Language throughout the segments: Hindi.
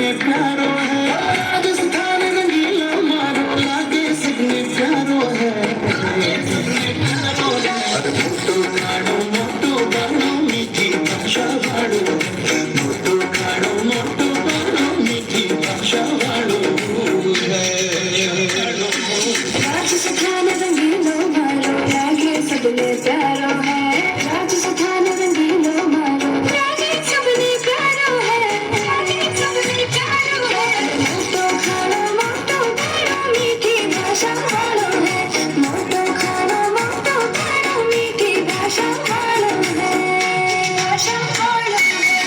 सगने प्यारो है राजस्थान रंगीला मारो लागे सगने प्यारो है मोटो काड़ो मोटो बाड़ो मीठी भाषा बाड़ो मोटो काड़ो मोटो बाड़ो मीठी भाषा बाड़ो राजस्थान रंगीलो मारो लागे सगने प्यारो है राजस्थान रंगीलो मारो लागे सगने प्यारो है लागे सगने प्यारो है मोटो खानो मोटो खानो मीठी भाषा वालो है मोटो खानो मोटो खानो मीठी भाषा वालो है भाषा वालो है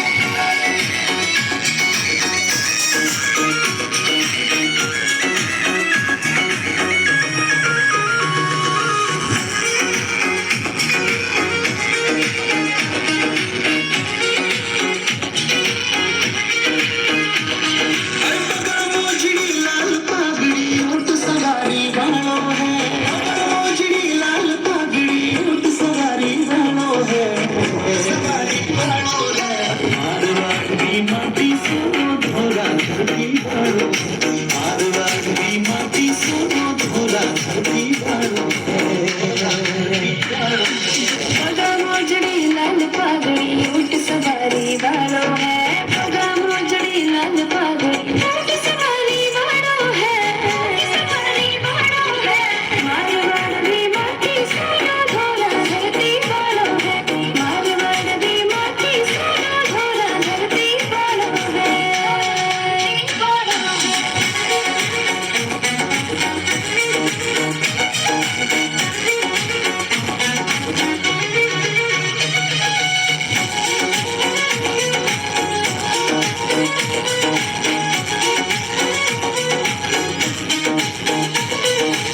मोजड़ी लाल पागड़ी ऊँट सवारी वालो है मोजड़ी लाल पागड़ी ऊँट सवारी वालो है सवारी वालो है मारवाड़ की माटी सोनो धोरा धरती वालो मारवाड़ की माटी सोनो धोरा धरती वालो पगा मोजड़ी लाल पागड़ी ऊँट सवारी वालो है पगा मोजड़ी लाल पागड़ी ऊँट सवारी वालो है सवारी वालो है मारवाड़ की माटी सोना धोला धरती वालो है मारवाड़ की माटी सोना धोला धरती वालो है वालो है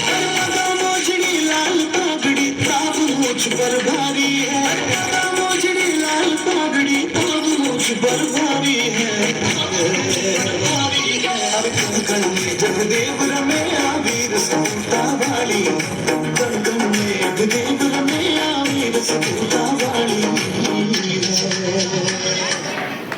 मोजड़ी लाल पागड़ी ताब मुझ पर भारी है मोजड़ी लाल पागड़ी ताब मुझ पर भारी है कंकण में जगदेव रमे आवीर सपूता वाली कंकण में जगदेव रमे आवीर सपूता